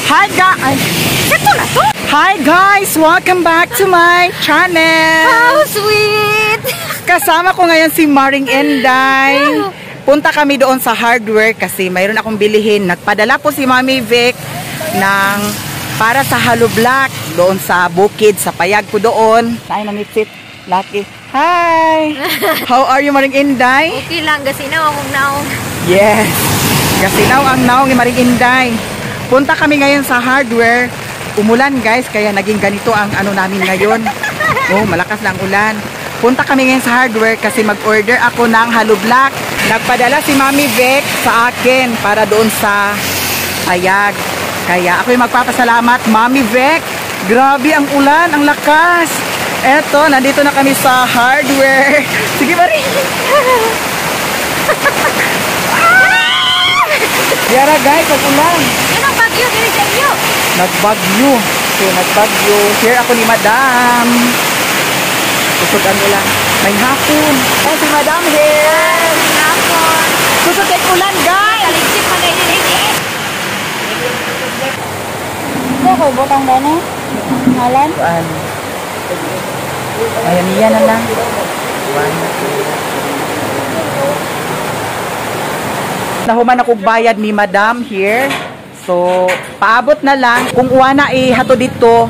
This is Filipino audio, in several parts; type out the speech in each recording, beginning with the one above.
Hi guys! Hi guys! Welcome back to my channel! How sweet! Kasama ko ngayon si Maring Inday. Punta kami doon sa hardware kasi mayroon akong bilihin. Nagpadala po si Mami Vic ng para sa Hollow Block doon sa bukid, sa payag ko doon. Saan na nitsit? Lucky. Hi! How are you, Maring Inday? Okay lang, gasinaw akong naong. Yes! Gasinaw ang naong ni Maring Inday. Punta kami ngayon sa hardware. Umulan guys, kaya naging ganito ang ano namin ngayon. Oh, malakas na ang ulan. Punta kami ngayon sa hardware kasi mag-order ako ng Hollow Block. Nagpadala si Mami Vic sa akin para doon sa payag. Kaya ako yung magpapasalamat, Mami Vic. Grabe ang ulan, ang lakas. Eto, nandito na kami sa hardware. Sige, Marie. Yara guys, ang ulan. Yan ang bagyo, dili sa iyo. Nagbagyo. So, nagbagyo. Here ako ni Madam. Susugan mo lang. May hapon. Oh, si Madam here. Hapon. Susugay ulan, guys. Kalisip pa kayo din. Ito ko, butang ba na? Ngalan? Ayan, iyan na lang. Nahuman ako bayad ni Madam here. So, paabot na lang. Kung uwana hato dito,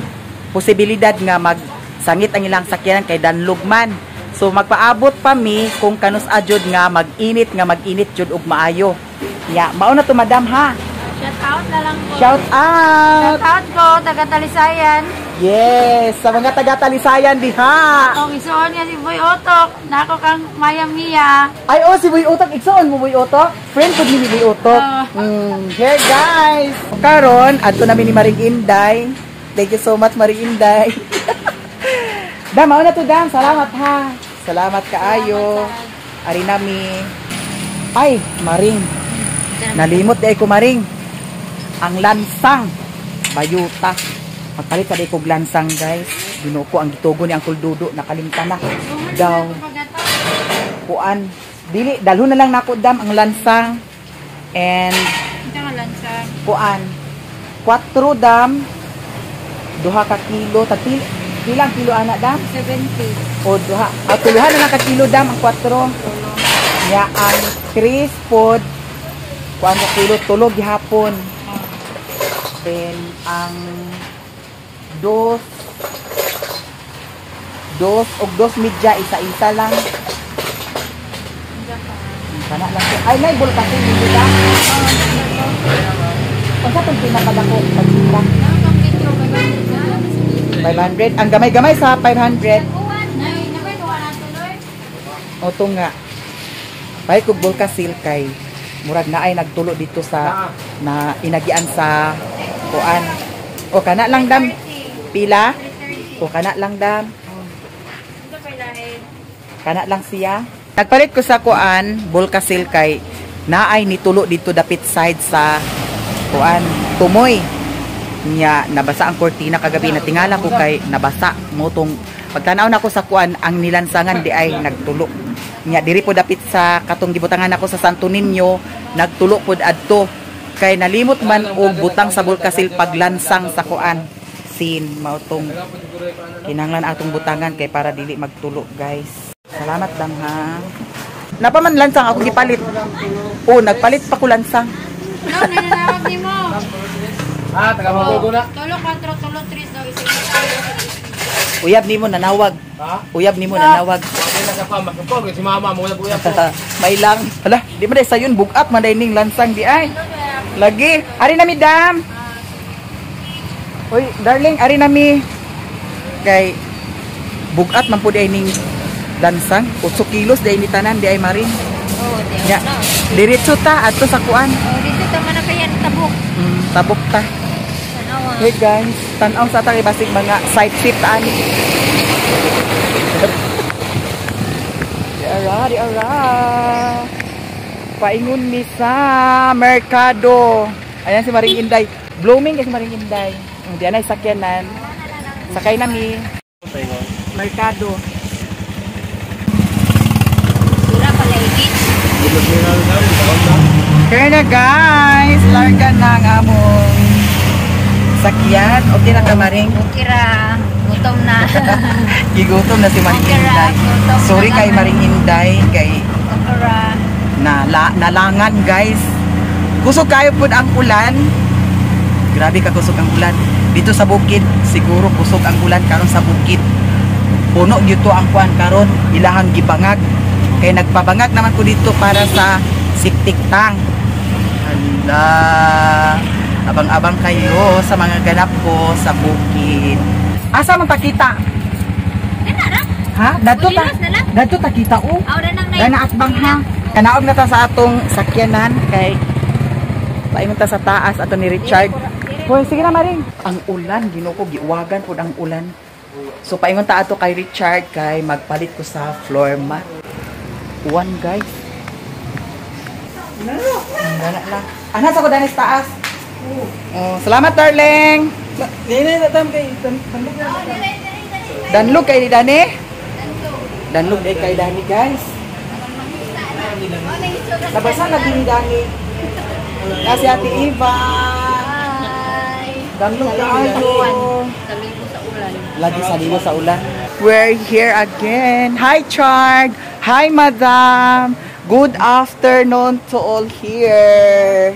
posibilidad nga magsangit ang ilang sakyanan kay Danlugman. So, magpaabot pa mi kung kanus ajud nga mag-init jud og maayo. Ya, mao na to Madam ha. Shout out na lang po. Shout out. Shout out ko, taga Talisayan. Yes, sa mga taga-Talisayan diha. Akong isuon niya si Boy Otok. Nako kang Maya Mia. Ay, oh, si Boy Utok. Igsoon mo, Boy Utok. Friend ko ni Boy Utok. Here, guys. Karon, ato namin ni Maring Inday. Thank you so much, Maring Inday. Dam, mauna to, Dam. Salamat, ha. Salamat kaayo. Ari nami. Ay, Maring. Nalimot di ko, Maring. Ang lansang. Bayuta. Magpalit sa di ko lansang, guys. Ginuko ang gitugo ni Uncle Dudo. Nakalimtan na. Daw. Kuan. Dili, dalho na lang nako Dam ang lansang. And kuan. 4 Dam. 2 ka kilo. Ilang kilo anak Dam? 70. O 2. Tuluhan na lang ka kilo Dam ang 4. Nya ang 3 pod. Kuan ka kilo tulog gihapon. Then ang 2 og 2 media isa-isa lang. Kana lang. Ay, nay bul kasi dito da. Unsa tong pinakadako pagkita? 500. Ang gamay-gamay sa 500. O to nga. Pay kog bulka silkay. Murag na ay nagtulo dito sa na inagian sa kuan. O kana lang Dam. Pila? O kana lang Dam. Kana lang siya. Nagpalit ko sa kuan, bulka silkay. Naay nitulo dito dapit side sa kuan, tumoy. Nya nabasa ang kortina kagabi, natingala ko kay nabasa mo tong pagtanaw nako sa kuan ang nilansangan di ay nagtulo. Nya diri po dapit sa katong gibutangan ako sa Santo Niño, nagtulo pod adto kay nalimot man og butang sa bulka sil paglansang sa kuan. Mao tong kinanglan atong butangan kay para dili magtulo guys. Salamat Dam ha. Napaman lansang ako gipalit. Oh, nagpalit pa ko lansang. No, ninanawag ni mo. Taga Magugo na. Tulo 4, tulo 3 daw isa. Uyab nimo nanawag. Ha? Uyab nimo nanawag. Wala na sa pama. Kapag si mama mo uyab ko. May lang. Hala, di man day sayon bugat man day ning lansang di ay. Lagi, ari na mi Dam. Uy, darling, ari nami kay bugat man pud ay ning lansang 8 kilos day ni tanan di ay Marin. Oh, Ya. Diretso ta adto sa kuan. Oh, dito ta man kayan tabok. Tabok ta. Tanawa. Hey guys, tan-aw sa ta kay basig mga side tip ani. Di ara. Paingon mi sa merkado. Ayan si Maring Inday. Blooming kasi Maring Inday. Di anay sakyanan. Sakay nami. Merkado. Sura pala igit. Kaya na guys, larga na ang among ulan. Okay na ka, Maring? Okay ra. Gutom na. Gigutom na si Maring Okay ra, Inday. gutom Sorry na kay naman. Maring Inday. Kay Okay ra. nalangan, guys. Kusog kayo po ang ulan. Grabe ka kusog ang ulan. Dito sa bukid, siguro kusog ang ulan karon sa bukid. Puno dito ang kuan karon, ilahang gibangag. Kaya nagpabangag naman ko dito para sa septic tank. Hala. Abang-abang kayo sa mga ganap ko sa bukid. Asa man takita? Ha? Dadto ta. Ulilos na lang. Dadto takita o. Aw na nang Gana at bang ha. Kanaog na ta sa atong sakyanan kay paingon ta sa taas ato ni Richard. Hoy, sige na Maring. Ang ulan, ginoo giuwagan pud ang ulan. So paingon ta ato kay Richard kay magpalit ko sa floor mat. Uwan, guys. Gana lang. Ana sa ko danis taas. Oh, salamat darling. Dili na tam kay Danlog kay ni Dani. Danlog kay Dani, guys. Nabasa na din ni Dani. Kasi Ate Eva. Danlog kaayo. Salibo sa ulan. Lagi salibo sa ulan. We're here again. Hi, Chard. Hi, Madam. Good afternoon to all here.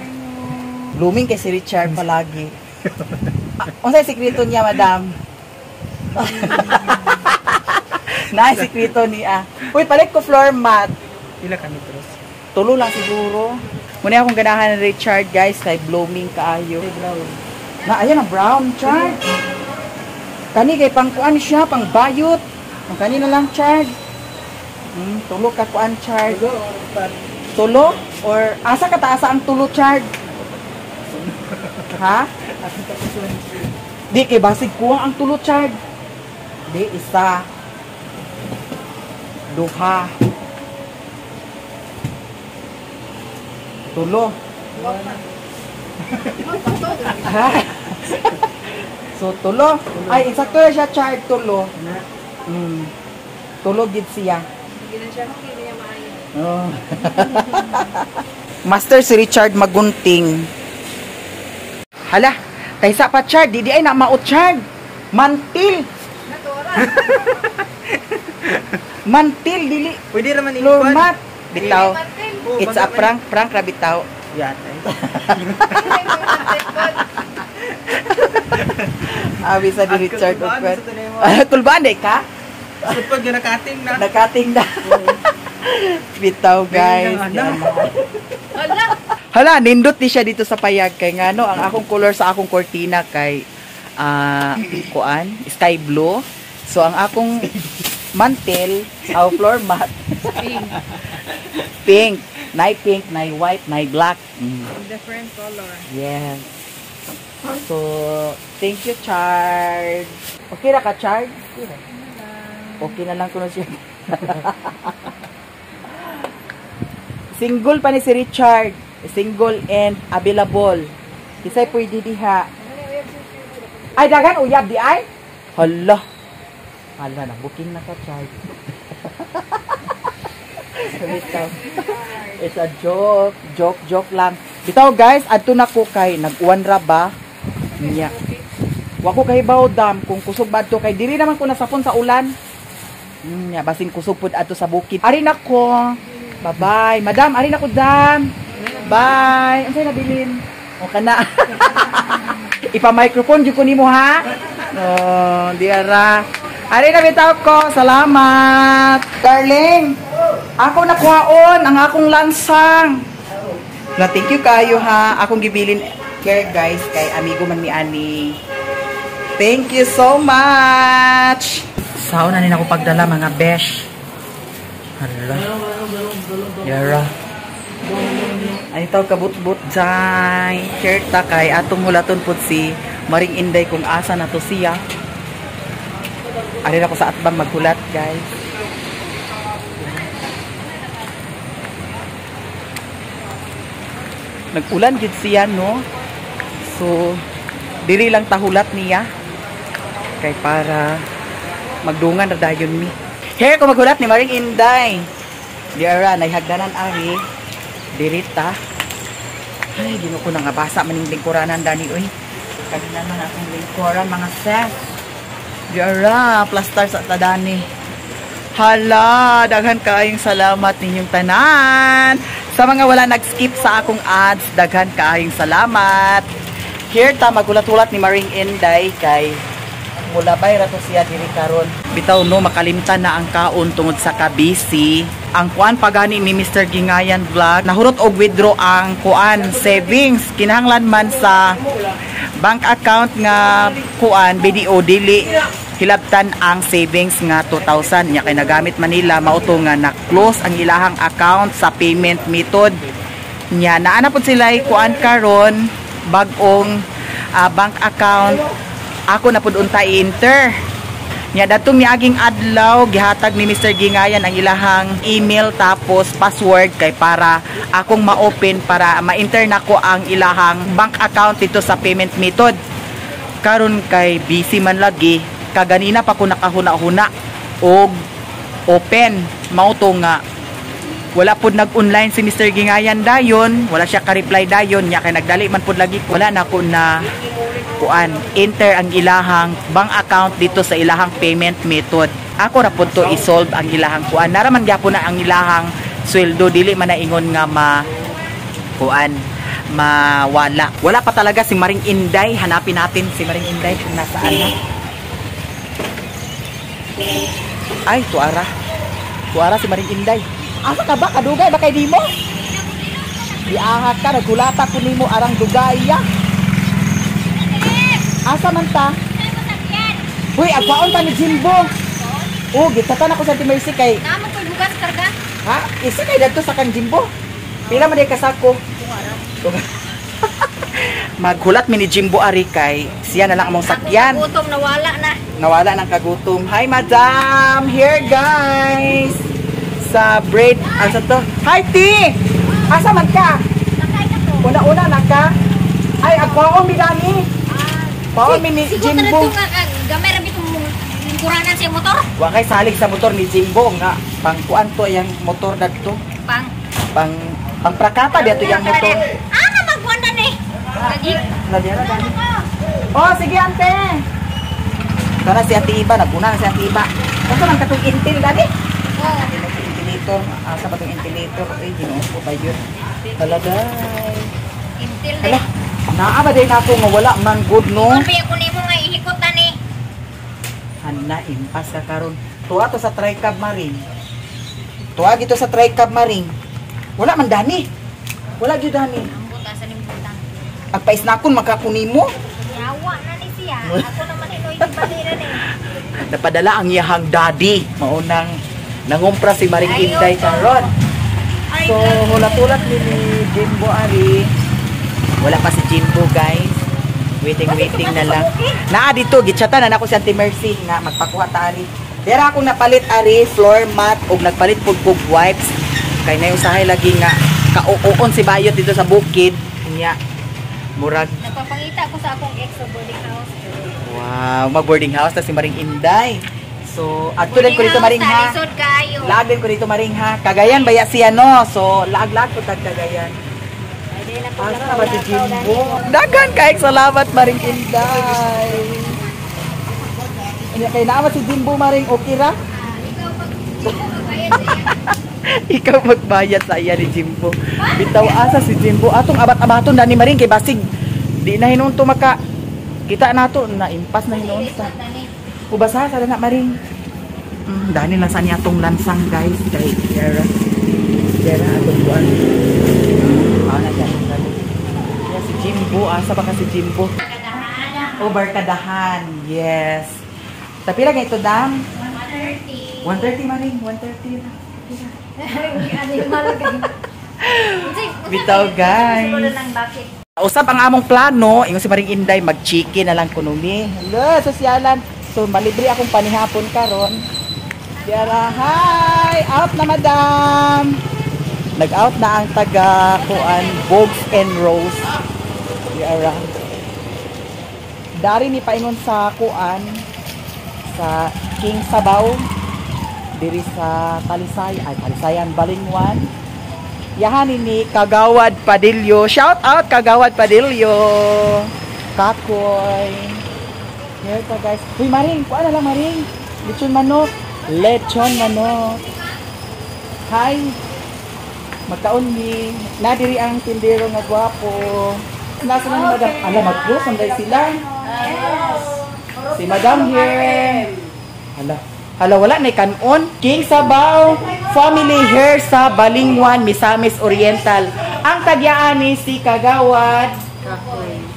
Blooming kay si Richard palagi. Unsay sikreto niya, Madam? Naay sikreto niya. Uy, palit ko floor mat. Pila ka metros? Tulo lang siguro. Muna akong ganahan ni Richard, guys, kay blooming kaayo. Na, ayan ang brown, Chard. Kani kay pangkuan siya, pang bayot. Ang kanina lang, Chard. Tulo ka kuan, Chard. Tulo? Or asa ka taasa ang tulo, Chard? Ha? Di kay basig kuwang ang tulo, Chard. Di isa. Duha. Tulo. So tulo. Ay, insakto na siya, Chard, tulo. Tulo gid siya. Oh. Master si Richard magunting. Hala, kaysa pa Chard, di ay na maot Chard. Mantil. Mantil dili. Pwede naman Lurmat. Bitaw. It's a prank ra bitaw. Yan. Abi sa di Richard Okwet. Tulbaan day ka? Pag yun nakating na. Nakating na. Bitaw, guys. Yan. Hala, nindot ni siya dito sa payag kay ngano ang akong color sa akong cortina kay kuan, sky blue. So ang akong mantel, our floor mat pink. Nay pink, nay white, nay black. Different color. Yes. So, thank you, Chard. Okay na ka, Chard? Okay na lang ko na siya. Single pa ni si Richard. Single and available. Kisay pwede diha. Ay, dagan uyab di ay? Hala. Hala na, booking na ka, Chard. Bitaw. It's a joke. Joke lang. Bitaw, guys, adto na ko kay nag-uwan ra ba? Niya. Wako kay bawdam kung kusog ba adto kay diri naman ko nasapon sa ulan. Niya, basing kusog pud adto sa bukid. Ari na ko. Bye-bye. Madam, ari na ko, dam. Bye. Unsay nabilin? O kana. Ipa-microphone jud ko nimo, ha? Oh, diara. Ari na bitaw ko. Salamat. Darling. Ako nakuhaon ang akong lansang. Na thank you kayo, ha. Akong gibilin care, guys, kay amigo man mi ani. Thank you so much. Sao na nila ko pagdala mga besh. Hala. Yara. Ay ito kabut-but dyan. Kerta kay atong hulaton po si Maring Inday kung asa na to siya. Ari na ko sa atbang maghulat, guys. Nag-ulan jud siya, no? So, diri lang tahulat niya. Kay para magdungan na dayon mi. Here ko maghulat ni Maring Inday. Diara, naihagdanan ari. Dirita. Ay, dino ko na nga basa maning lingkuranan dani, oy. Kanina man akong lingkuran, mga sis. Diara, plastar sa tadani. Hala, daghan kaayong salamat ninyong tanan. Sa mga wala nag-skip sa akong ads, daghan kaayong salamat. Here ta magulat-ulat ni Maring Inday kay mulabay ra to siya diri karon. Bitaw no makalimtan na ang kaon tungod sa kabisi. Ang kuan pagani ni Mr. Gingayan Vlog nahurot og withdraw ang kuan savings kinahanglan man sa bank account nga kuan BDO dili hilabtan ang savings nga 2,000 nya kay nagamit Manila mauto nga na-close ang ilahang account sa payment method nya naana pud sila kuan karon bag-ong bank account ako na pud unta i-enter nya datong miaging adlaw gihatag ni Mr. Gingayan ang ilahang email tapos password kay para akong ma-open para ma-enter nako ang ilahang bank account dito sa payment method karon kay busy man lagi kaganina pa ko nakahuna-huna og open mao to nga wala pud nag-online si Mr. Gingayan dayon wala siya ka-reply dayon nya kay nagdali man pud lagi wala na ko na kuan enter ang ilahang bank account dito sa ilahang payment method ako ra pud to i-solve ang ilahang kuan naraman gyapon na ang ilahang sweldo dili man na ingon nga kuan mawala wala pa talaga si Maring Inday hanapin natin si Maring Inday kung nasaan na ay tuara si Maring Inday asa ka ba kadugay ba kay nimo diahat ka nagulata ko nimo arang dugay ya asa man ta huy agwaon pa ni Jimbo oh gitatan ako sa Mercy kay Tama ko bugas karga. ha isa kay dadto sa kan Jimbo pila man day kasako maghulat mi ni Jimbo ari kay siya na lang among sakyan Gutom nawala ng kagutom hi madam here guys sa bread asa to hi ti asa man ka una naka ay agwaon mi dani paon mi ni Jimbo gamay ra bitong lingkuranan sa motor. wa kay salig sa motor ni Jimbo nga pangkuan to yang motor dadto pang prakata dito yang motor Ano magwanda ni? Ladiara dani oh sige ante kana si Ate Iba naguna na si Ate Iba kaso man katong intil dani ventilator asa ba tong ventilator ay Ginoo ko ba yun talagay Intil hala naa ba din ako nga wala man good no Kaya ko nimo nga ihikot na ni. Hanna impas ka karon tuwa to sa tricab maring tuwa gito sa tricab maring wala man dani wala gyud dani Ang buta sa limbutan. agpaisnakon makakunimo Yawa na ni siya. Ako naman inoy di balira ni. napadala ang iyahang daddy maunang nangumpra si Maring Inday karon so hulat-ulat ni Jimbo ari wala pa si Jimbo guys waiting na lang naa dito gitsatan na ako si Auntie Mercy nga magpakuha ta ari dira akong napalit ari floor mat ug nagpalit pug wipes kay na usahay lagi nga kauon si bayot dito sa bukid nya murag Nagpapangita ko sa akong ex sa boarding house. wow mag boarding house na si Maring Inday so adto din ko dito Maring ha Lisod kayo. lag din ko dito Maring ha Cagayan baya siya no so lag ko tag Cagayan asa na ba si Jimbo daghan kay salamat Maring Inday ina kay naama si Jimbo Maring okay ra ikaw magbayad sa iya ni Jimbo bitaw asa si Jimbo atong abat-abaton na ni Maring kay basig di na hinunto maka kita nato na impas na hinunta ubasa sa na Maring dani lang sa niya tong lansang guys kay Dera atong buwan ana yan si Jimbo asa ba ka si Jimbo o barkadahan yes tapi lang ito dam 130 Maring 130 na bitaw guys usap ang among plano ingon si Maring Inday mag-chicken na lang kuno mi hello sosyalan so malibre akong panihapon karon Diara hi out na madam nag-out na ang taga kuan Bogs and Rose Diara dari ni paingon sa kuan sa King Sabaw diri sa Talisayan Balingwan yahan ni Kagawad Padillo shout out Kagawad Padillo kakoy. Here ta guys. Uy, Maring, kuha na lang Maring. Lechon manok. Lechon manok. Hi. Magkaon ni. Nadiri ang tindero nga gwapo. Nasa na ni Madam? Ala, mag-close. Anday sila. Si Madam here. Hala, wala na kanon. King Sabaw Family Hair sa Balingwan, Misamis Oriental. Ang tagyaan ni si Kagawad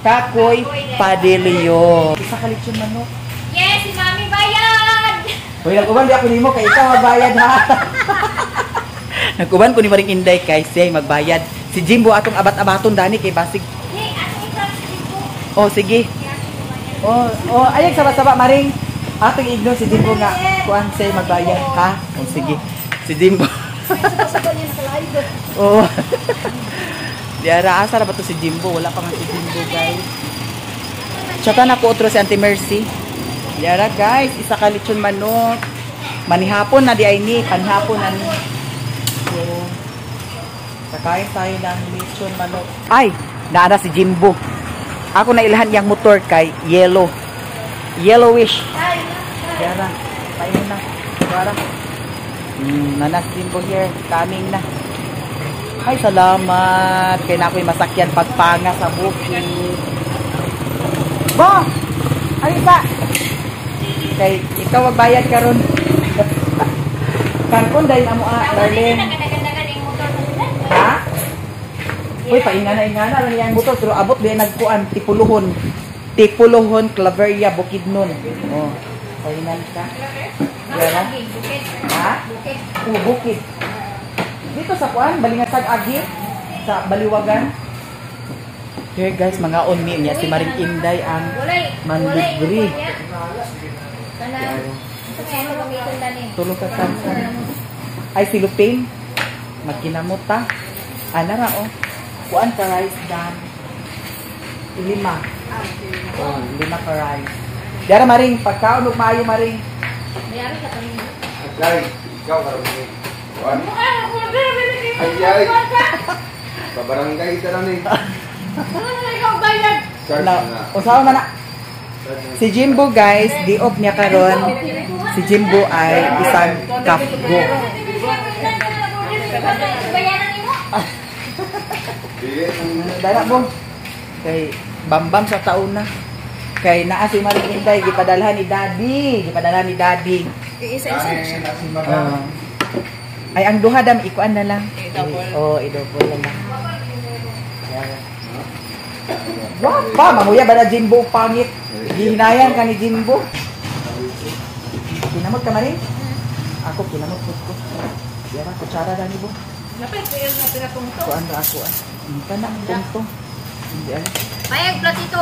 Kakoy Padelio. Isa ka lechon manok. Yes, si Mami bayad! Uy, nag-uban di ako nimo kay ikaw magbayad ha. Nag-uban ko ni Maring Inday kay siya magbayad. Si Jimbo atong abat-abaton dani kay basig. Hey, ano yung dito? Oh, sige. Oh, ayag saba-saba Maring. Atong igno si Jimbo nga kuan siya magbayad ha. Oh, sige. Si Jimbo. Oh. Diara asa ra ba to si Jimbo? Wala pa nga si Jimbo, guys. Tsaka na ko otro si Auntie Mercy. Diara guys, isa ka lechon manok. Manihapon na di ay ni, panhapon na ni. So, kakain tayo ng lechon manok. Ay, naana si Jimbo. Ako na ilhan yang motor kay yellow. Yellowish. Diara, tayo na. Diara. Nanas Jimbo here, coming na. Ay, salamat. Kaya na ako'y masakyan pagpanga sa bukid. Bo! Alisa! Kay, ikaw magbayad ka ron. Kankon dahil na mo darling. Ha? Uy, paingana-ingana lang yung motor. Pero abot din nagkuan, Tipuluhon. Tipuluhon, Claveria, Bukidnon. Oh, painan ka. Diara? Ha? Bukid. Dito sa kuan, Balingatag Agi, sa Baliwagan. Here guys, mga onmi niya si Maring Inday ang manlibre. Tulong ka kansan. Ay si Lupin, magkinamot ta. Ana ra oh. Kuan ka rice dan. 5. Oh, 5 ka rice. Dara Maring, pagkaon ug maayo Maring. Mayari ka kami. Ay, ikaw karon ni. Kuan. Ay. Pabarangay ka na ni. Ikaw bayad! Usawa man na. Si Jimbo guys, di-off niya karon. Si Jimbo ay isang kafgo. Dala mo. Kay Bambam sa taon na. Kay naa si Maring Inday, gipadalhan ni Daddy. Isa-isa. Ay, ang duha dam, ikuan na lang. I-double na lang. Wah, pa, mamuya ba na Jimbo pangit? Gihinayan ka ni Jimbo. Kinamot ka Maring? Ako, kinamot ko. Yara, kutsara na ni Bo. Napay, kaya nga pinatungto. Kuan na ako Hindi na, punto. Hindi alam. Mayag, platito.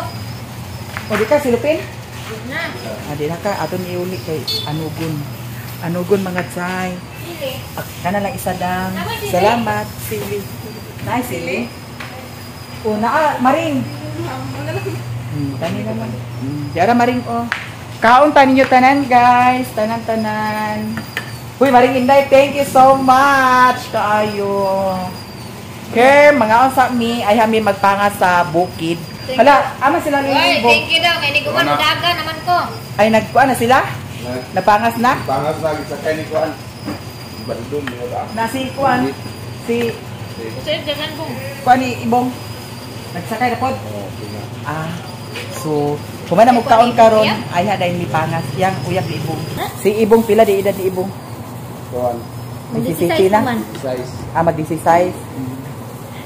O, di ka, silupin? Na. Di na ka, ato ni uli kay Anugon. Anugon mga tsay. Kana lang isa dang. Salamat, sili. Nice, sili. O, Maring. Tani naman. Diara Maring, kaunta ninyo tanan, guys. Tanan-tanan. Uy, Maring Inday, thank you so much. Kaayo. Here, mga sa mi, ay kami magpanga sa bukid. Hala, ama sila ni Uy, thank you daw. Kaya ni Guman, daga naman ko. Ay, nagkuan na sila? Napangas na? Pangas na sa kay ni kuan. Bandung mo ba? Nasi kuan. Si Sir, dagan ko. kuan ni Ibong. Nagsakay na pod. So, kumana mo kaon karon ay haday ni pangas yang uyab ni Ibong. Si Ibong pila di edad ni Ibong? Kuan. Mag-16 na? Size. Mag-16.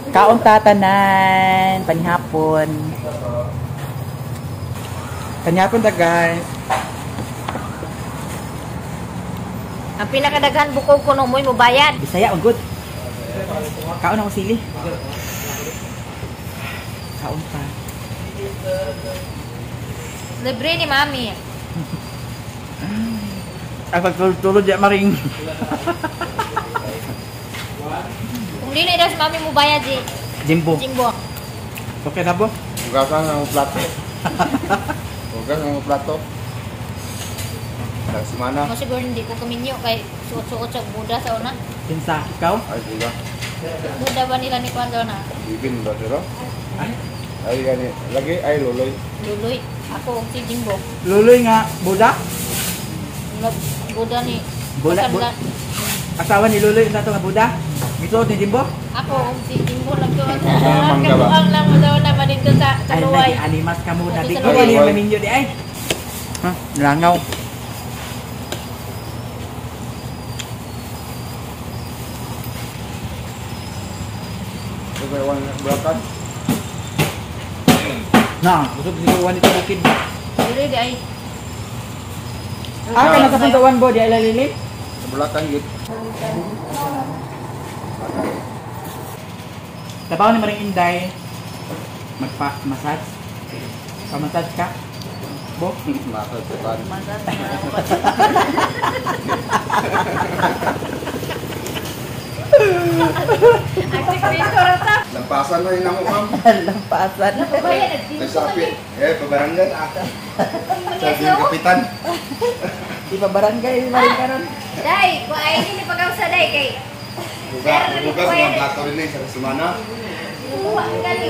Kaon tatanan, panihapon. Panihapon da guys. Ang pinakadagan bukog ko nung mo bayad. Bisaya, good. Kaon ako sili. Kaon pa. Libre ni Mami. Ay, pagtulog dyan, Maring. Kung di na ito si Mami mo bayad si Jimbo. Jimbo. Okay na po? Ugasan ang plato. Ugasan ang plato. Sa semana. Mo siguro hindi ko kuminyo kay suot-suot sa Buddha sa una. Pinsa, ikaw? Ay, diba? Buddha ba nila ni Kwan daw na? Bibin ba sila? Ay, Ay, gani. Lagi, ay, luloy. Luloy. Ako si Jimbo. Luloy nga, Buda. Buda ni. Buda. Asawa ni Luloy na ito nga Buda. Ito ni Jimbo. Ako si Jimbo lang ko. mangga ba? Ang lang mo daw naman dito sa Ay, Luway. animas ka muna. Di Sa ko Luway. yung maminyo di ay. Ha? Langaw. Ito ba yung bulakan? Na, busog siguro wanita bukid. Luloy di ay. Ah, kaya nakapuntawan bo, di ay lalilim? Sa bulakan yun. Tabaw ni Maring Inday. Magpa-massage. Pa-massage ka? Bo? Masal sa kan. Lampasan na yun ako, ma'am. Lampasan. Sa sapi. Pabarangay. Sabi ng kapitan. Di pa barangay, Maring karon. Day, ko ay ini pagaw sa day kay. Bugas mga plato rin eh, sa semana. Buwa kali.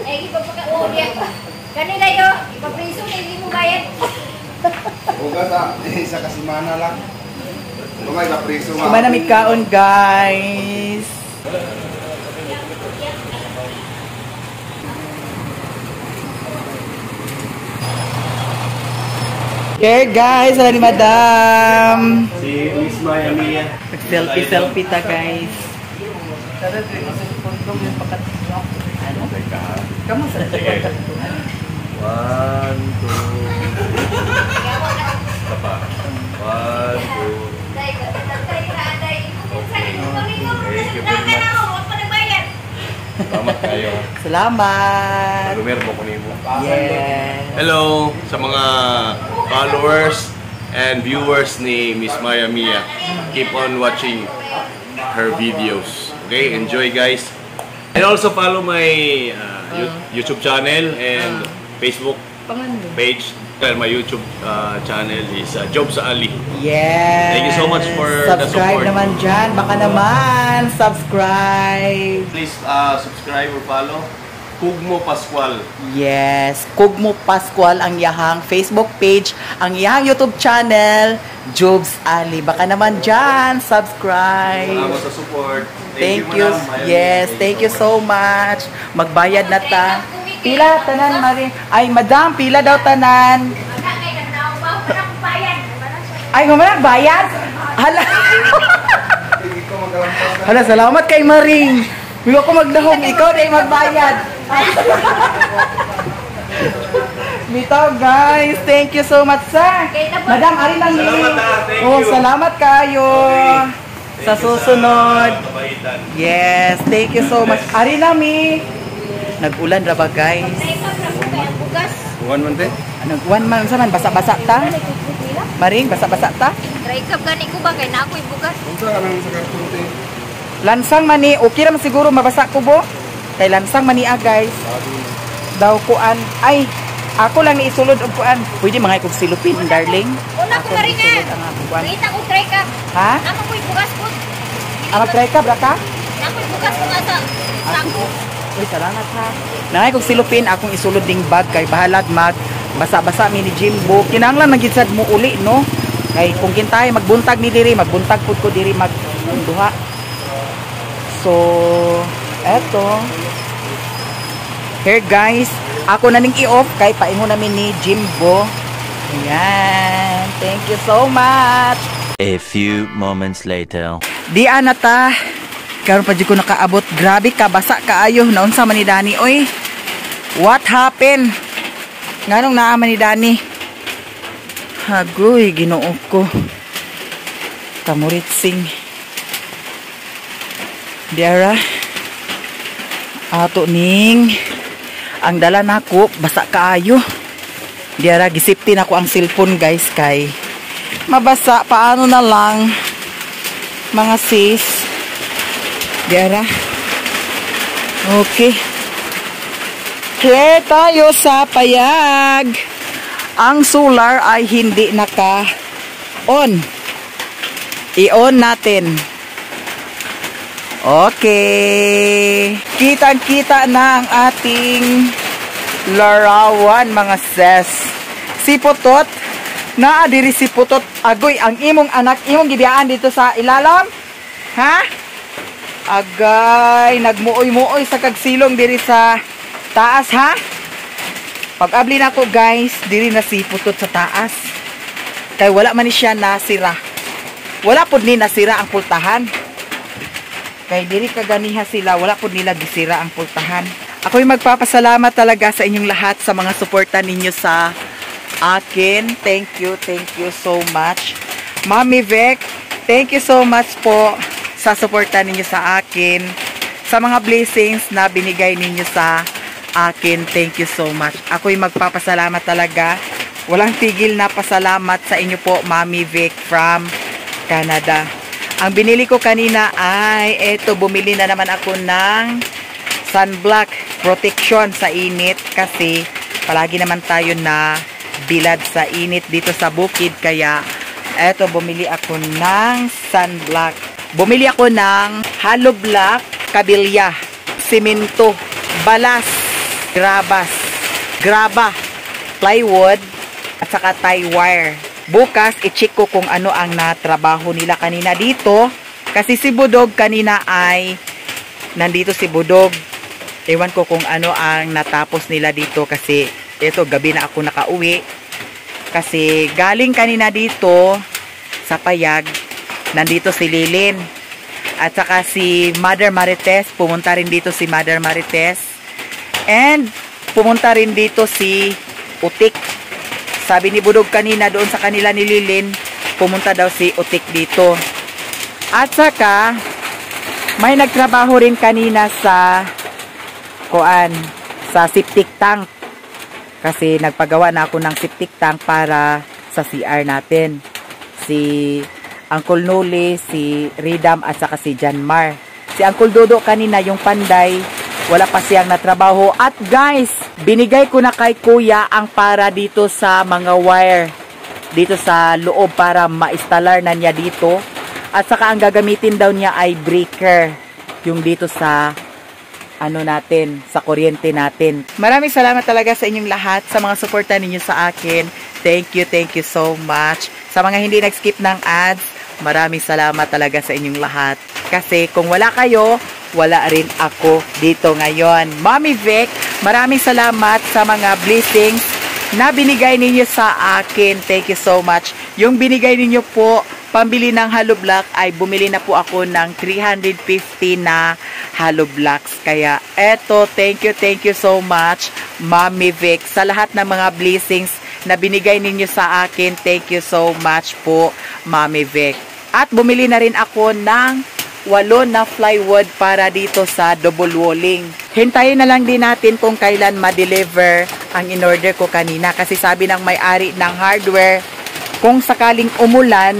Ay ipapaka-uli ako. Kanila yo, ipapriso na hindi mo bayad. Bugas sa kasimana lang. Kumay na preso nga. Kumana may kaon, guys. Okay, guys. Wala ni Madam. Si Miss Maya Mia. Selfie ta, guys. Kamu sa 1, 2. Apa? 1, 2. Day, tatay ra day. Thank you very much. Salamat kayo. Salamat. Lumer mo ko nimo. Yes. Hello sa mga followers and viewers ni Miss Maya Mia. Keep on watching her videos. Okay, enjoy guys. And also follow my YouTube channel and Facebook page. And my YouTube channel is Jobs Ali. Yes. Thank you so much for the subscribe support. naman dyan. Baka naman. Subscribe. Please subscribe or follow Kugmo Pascual. Yes. Kugmo Pascual ang iyahang Facebook page. Ang iyahang YouTube channel. Jobs Ali. Baka naman dyan. Subscribe. Salamat sa support. Thank you. Madam. Yes. Thank you so much. Magbayad na ta. Pila tanan Mari. Ay, madam. Pila daw tanan. Ay, gumanak bayad? Hala. Hala, salamat kay Maring. Hindi ako magdahong. Ikaw na yung magbayad. Bitaw, guys. Thank you so much, sir. Madam, ari lang ni. Thank Oh, you. salamat kayo. Sa susunod. Yes, thank you so much. Ari lang mi. Nag-ulan ra ba, guys? Buwan man te. Nag-1 man sa man basa-basa ta. Maring basa-basa ta. Try kap gani ko ba kay na ako ibugas. Unsa ka nang sa karton te? Lansang mani, okay naman siguro mabasa ko bo. Kay lansang mani guys. Daw kuan. Ay, ako lang ni isulod og kuan. Pwede mga ikog silupin, darling. Una ko mari nga. Ang ako kuan. Kita ko try kap. Ha? Ako ko ibugas ko. Mag-try ka, braka? Ako ibugas ko nga sa sako. Uy, salamat ha. Nangay kog silupin, akong isulod ding bag kay bahalag mag basa-basa mi ni Jimbo. Kinahanglan magidsad mo uli, no? Kay kung kintay magbuntag ni diri, magbuntag pud ko diri magduha. So, eto. Here guys, ako na ning i-off kay paingon namin ni Jimbo. Ayan. Thank you so much. A few moments later. Di anata. Karon pa di ko nakaabot. Grabe ka, basa kaayo. Naunsa man ni Dani, oy. What happened? Nganong naaman ni Dani? Hagoy, Ginoo ko. Kamuritsing. Diara. Ato ning ang dala nako basa kaayo. Diara gisipti nako ang cellphone, guys, kay mabasa. Paano na lang mga sis. Diara. Okay. Clear tayo sa payag. Ang solar ay hindi naka-on. I-on natin. Okay. Kitang-kita na ang ating larawan, mga ses. Si Putot, naadiri si Putot. Agoy, ang imong anak, imong gibiyaan dito sa ilalam? Ha? Agay, nagmuoy-muoy sa kagsilong diri sa taas, ha? Pag-abli na ko, guys, diri na si Putot sa taas. Kaya wala man ni siya nasira. Wala po ni nasira ang pultahan. Kaya diri kaganiha sila, wala po nila gisira ang pultahan. Ako'y magpapasalamat talaga sa inyong lahat sa mga suporta ninyo sa akin. Thank you so much. Mami Vic, thank you so much po sa suporta ninyo sa akin. Sa mga blessings na binigay ninyo sa akin, thank you so much. Ako'y magpapasalamat talaga. Walang tigil na pasalamat sa inyo po, Mami Vic from Canada. Ang binili ko kanina ay eto, bumili na naman ako ng sunblock protection sa init kasi palagi naman tayo na bilad sa init dito sa bukid, kaya eto, bumili ako ng sunblock. Bumili ako ng hollow block, kabilya, simento, balas, graba, plywood, at saka tie wire. Bukas, i-check ko kung ano ang natrabaho nila kanina dito. Kasi si Budog kanina ay nandito si Budog. Ewan ko kung ano ang natapos nila dito kasi ito, gabi na ako nakauwi. Kasi galing kanina dito sa Payag, nandito si Lilin. At saka si Mother Marites, pumunta rin dito si Mother Marites. And pumunta rin dito si Utik. Sabi ni Budog kanina doon sa kanila ni Lilin, pumunta daw si Utik dito. At saka, may nagtrabaho rin kanina sa septic tank. Kasi nagpagawa na ako ng septic tank para sa CR natin. Si Uncle Noli, si Ridam, at saka si Janmar. Si Uncle Dodo kanina, yung panday, wala pa siyang natrabaho. At guys, binigay ko na kay Kuya ang para dito sa mga wire. Dito sa loob para ma-installer na niya dito. At saka ang gagamitin daw niya ay breaker. Yung dito sa natin, sa kuryente natin. Maraming salamat talaga sa inyong lahat, sa mga suporta ninyo sa akin. Thank you so much. Sa mga hindi nag-skip ng ads, maraming salamat talaga sa inyong lahat. Kasi kung wala kayo, wala rin ako dito ngayon. Mami Vic, maraming salamat sa mga blessings na binigay ninyo sa akin. Thank you so much. Yung binigay ninyo po, pambili ng hollow block, ay bumili na po ako ng 350 na hollow blocks. Kaya eto, thank you so much, Mami Vic, sa lahat ng mga blessings na binigay ninyo sa akin. Thank you so much po, Mami Vic. At bumili na rin ako ng 8 na plywood para dito sa double walling. Hintayin na lang din natin kung kailan ma-deliver ang in-order ko kanina. Kasi sabi ng may-ari ng hardware, kung sakaling umulan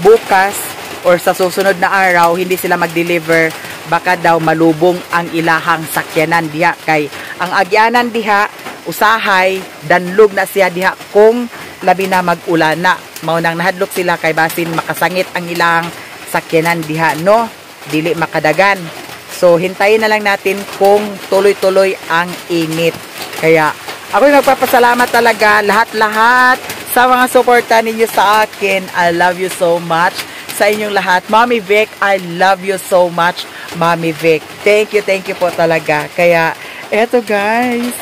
bukas or sa susunod na araw, hindi sila mag-deliver, baka daw malubong ang ilahang sakyanan diha. Kay ang agyanan diha, usahay, danlog na siya diha kung labi na mag-ulana. Maunang nahadlok sila kay basin makasangit ang ilahang sakyanan diha, no? Dili makadagan. So, hintayin na lang natin kung tuloy-tuloy ang init. Kaya, ako'y magpapasalamat talaga lahat-lahat sa mga suporta ninyo sa akin. I love you so much sa inyong lahat. Mami Vic, I love you so much, Mami Vic. Thank you po talaga. Kaya, eto guys,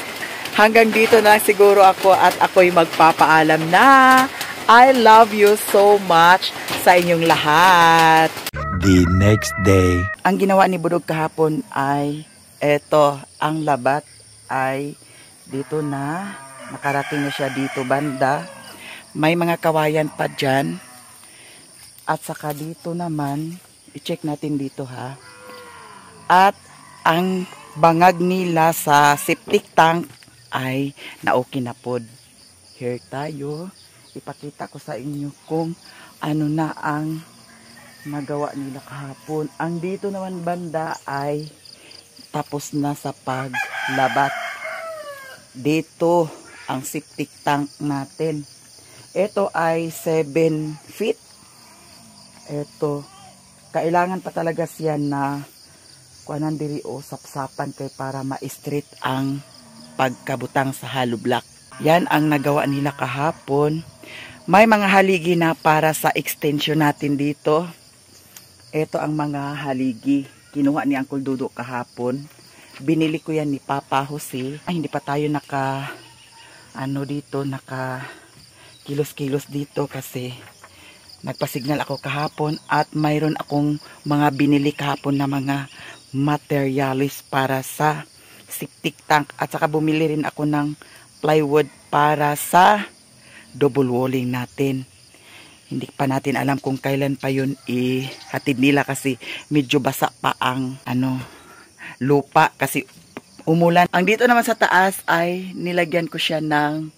hanggang dito na siguro ako at ako'y magpapaalam na. I love you so much sa inyong lahat. The next day. Ang ginawa ni Budog kahapon ay eto, ang labat ay dito na, nakarating na siya dito banda. May mga kawayan pa dyan. At saka dito naman, i-check natin dito ha. At ang bangag nila sa septic tank ay na-okay na pod. Here tayo. Ipakita ko sa inyo kung ano na ang nagawa nila kahapon. Ang dito naman banda ay tapos na sa paglabat. Dito ang septic tank natin. Ito ay 7 feet. Ito, kailangan pa talaga siya na kuanan diri o sapsapan kay para ma-straight ang pagkabutang sa hollow block. Yan ang nagawa nila kahapon. May mga haligi na para sa extension natin dito. Ito ang mga haligi. Kinuha ni Uncle Dudo kahapon. Binili ko yan ni Papa Jose. Ay, hindi pa tayo naka kilos-kilos dito kasi nagpa-signal ako kahapon at mayroon akong mga binili kahapon na mga materialis para sa septic tank at saka bumili rin ako ng plywood para sa double walling natin. Hindi pa natin alam kung kailan pa yun ihatid nila kasi medyo basa pa ang lupa kasi umulan. Ang dito naman sa taas ay nilagyan ko siya ng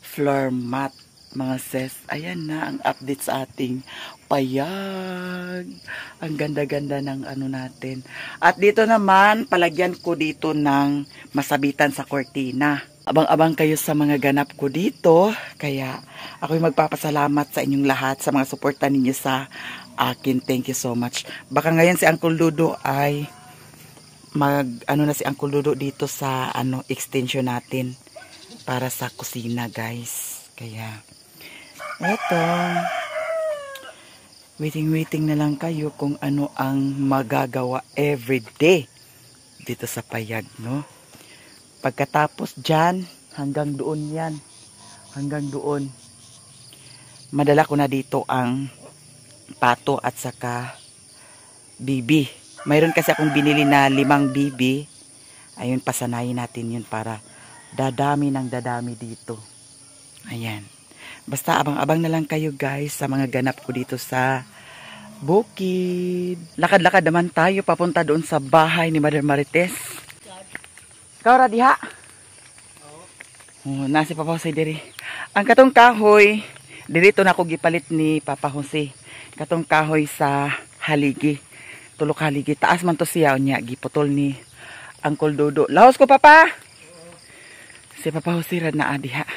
floor mat. Mga sis, ayan na ang update sa ating payag. Ang ganda-ganda ng natin. At dito naman, palagyan ko dito ng masabitan sa kortina. Abang-abang kayo sa mga ganap ko dito. Kaya ako'y magpapasalamat sa inyong lahat sa mga suporta ninyo sa akin. Thank you so much. Baka ngayon si Uncle Dudo ay si Uncle Dudo dito sa extension natin para sa kusina, guys. Kaya eto, waiting na lang kayo kung ano ang magagawa everyday dito sa payag, no? Pagkatapos dyan, hanggang doon yan. Hanggang doon. Madala ko na dito ang pato at saka bibi. Mayroon kasi akong binili na 5 bibi. Ayun, pasanayin natin yun para dadami ng dadami dito. Ayan. Basta abang-abang na lang kayo, guys, sa mga ganap ko dito sa bukid. Lakad-lakad naman tayo papunta doon sa bahay ni Mother Marites. Ikaw, Radiha? Oh, nasi Papa Jose diri. Ang katong kahoy, dirito na ako gipalit ni Papa Jose. Katong kahoy sa haligi. Tulok haligi. Taas man to siya. Niya, giputol ni Uncle Dodo. Lahos ko, Papa! Si Papa Jose rad na adiha.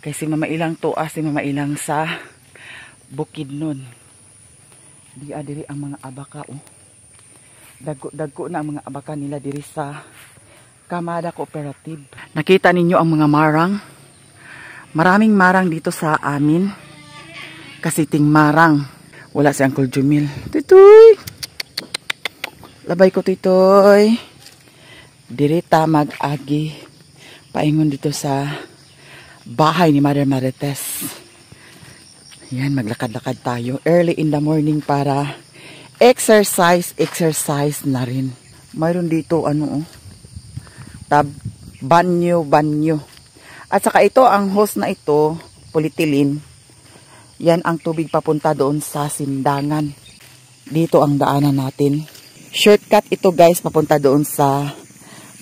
Kay si Mama Ilang to, si Mama Ilang sa bukid nun. Di adiri ang mga abaka, oh. Dagko na ang mga abaka nila diri sa Kamada Cooperative. Nakita ninyo ang mga marang. Maraming marang dito sa amin. Kasi ting marang. Wala si Uncle Jumil. Titoy! Labay ko, Titoy. Dirita mag-agi. Paingon dito sa bahay ni Mother Marites. Yan, maglakad-lakad tayo early in the morning para exercise na rin. Mayroon dito banyo. At saka ito, ang hose na ito, polyethylene. Yan ang tubig papunta doon sa sindangan. Dito ang daanan natin. Shortcut ito, guys, papunta doon sa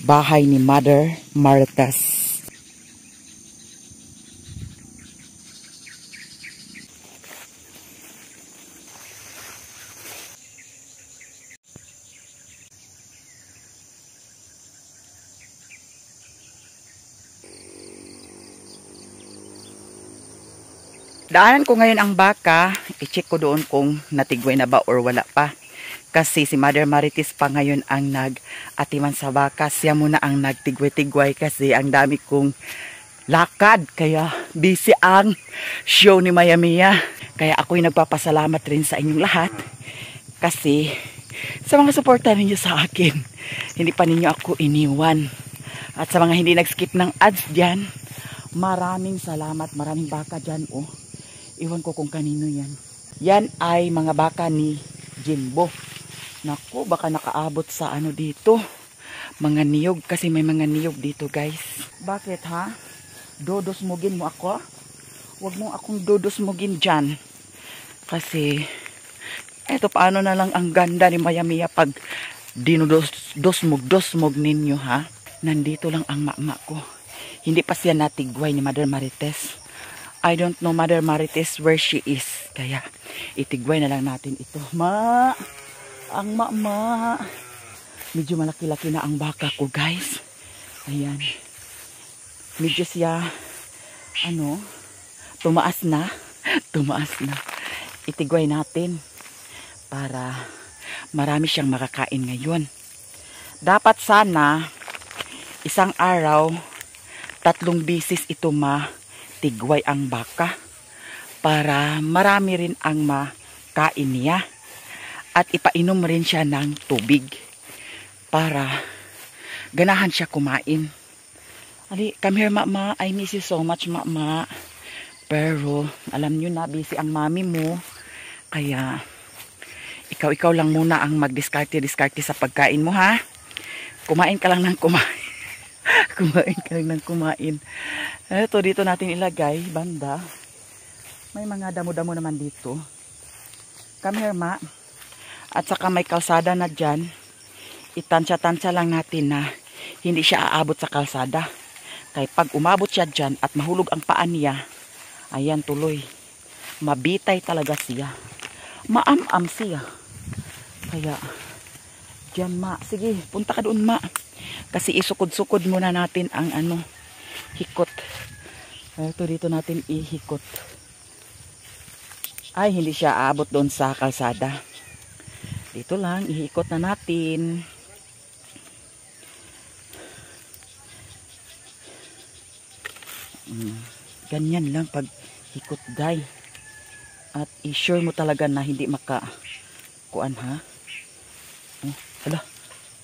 bahay ni Mother Marites. Daanan ko ngayon ang baka, i-check ko doon kung natigway na ba or wala pa. Kasi si Mother Marites pa ngayon ang nag-atiman sa baka. Siya muna ang nagtigway-tigway kasi ang dami kong lakad. Kaya busy ang show ni Maya Mia. Kaya ako'y nagpapasalamat rin sa inyong lahat. Kasi sa mga suporta ninyo sa akin, hindi pa ninyo ako iniwan. At sa mga hindi nag-skip ng ads dyan, maraming salamat. Maraming baka dyan, oh. Iwan ko kung kanino yan. Yan ay mga baka ni Jimbo. Naku, baka nakaabot sa dito. Mga niyog. Kasi may mga niyog dito, guys. Bakit, ha? Dodosmugin mo ako? Huwag mo akong dodosmugin dyan. Kasi, eto paano na lang ang ganda ni Maya Mia pag dinodosmug ninyo, ha? Nandito lang ang mama ko. Hindi pa siya natigway ni Mother Marites. I don't know Mother Marites where she is. Kaya itigway na lang natin ito. Ang mama. Medyo malaki-laki na ang baka ko, guys. Ayan. Medyo siya tumaas na. Itigway natin para marami siyang makakain ngayon. Dapat sana, isang araw, 3 bisis ito matigway ang baka para marami rin ang makain niya. At ipainom rin siya ng tubig para ganahan siya kumain. Ali, come here, Mama. I miss you so much, Mama. Pero, alam nyo na, busy ang mami mo. Kaya, ikaw lang muna ang mag-diskarte sa pagkain mo, ha? Kumain ka lang ng kumain. Kumain ka lang ng kumain. Ito, dito natin ilagay, banda. May mga damo-damo naman dito. Come here, Ma. At saka may kalsada na dyan. Itansya-tansya lang natin na hindi siya aabot sa kalsada. Kaya pag umabot siya dyan at mahulog ang paan niya, ayan tuloy. Mabitay talaga siya. Maam-am siya. Kaya, dyan, Ma. Sige, punta ka doon, Ma. Kasi isukod-sukod muna natin ang hikot. Ito dito natin ihikot. Ay, hindi siya aabot doon sa kalsada. Dito lang, ihikot na natin. Ganyan lang pag hikot, guys. At i-sure mo talaga na hindi makakuan, ha? Ala,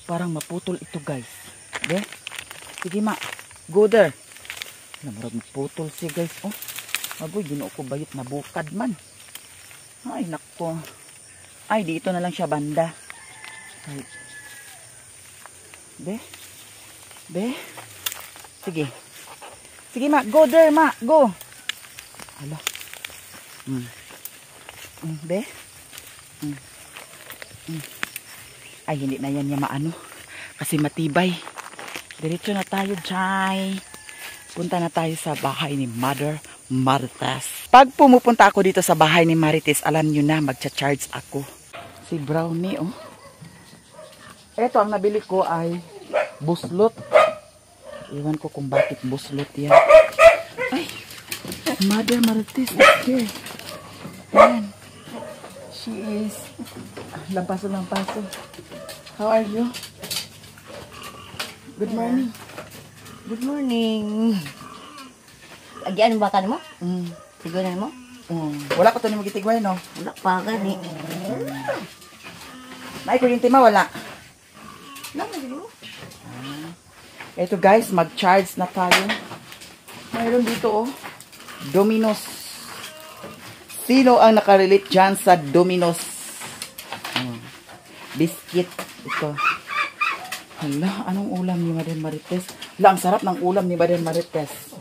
parang maputol ito, guys. Okay? Sige, Ma. Go there. Marag maputol siya, guys. Oh, agoy, ginoo ko bayot na bukad man. Ay, nako. Ay, dito na lang siya banda. Ay. Be. Sige. Sige, Ma. Go there, Ma. Go. Ala. Be. Ay, hindi na yan niya maano. Kasi matibay. Diretso na tayo, Jai. Punta na tayo sa bahay ni Mother Marites. Pag pumupunta ako dito sa bahay ni Marites, alam nyo na, magcha-charge ako. Si Brownie, oh. Ito, ang nabili ko ay buslot. Iwan ko kung bakit buslot yan. Ay, Mother Marites is here. Ayan. She is... Lampaso. How are you? Good morning. Good morning. Agian ba ka mo? Tiguan mo? Wala ko ito ni magitigway, no? Wala pa gani. May kuryente ma, wala. Ito guys, mag-charge na tayo. Mayroon dito, oh. Domino's. Sino ang nakarelate dyan sa Domino's? Biscuit. Ito. Hala, anong ulam ni Madam Marites? Hala, ang sarap ng ulam ni Madam Marites.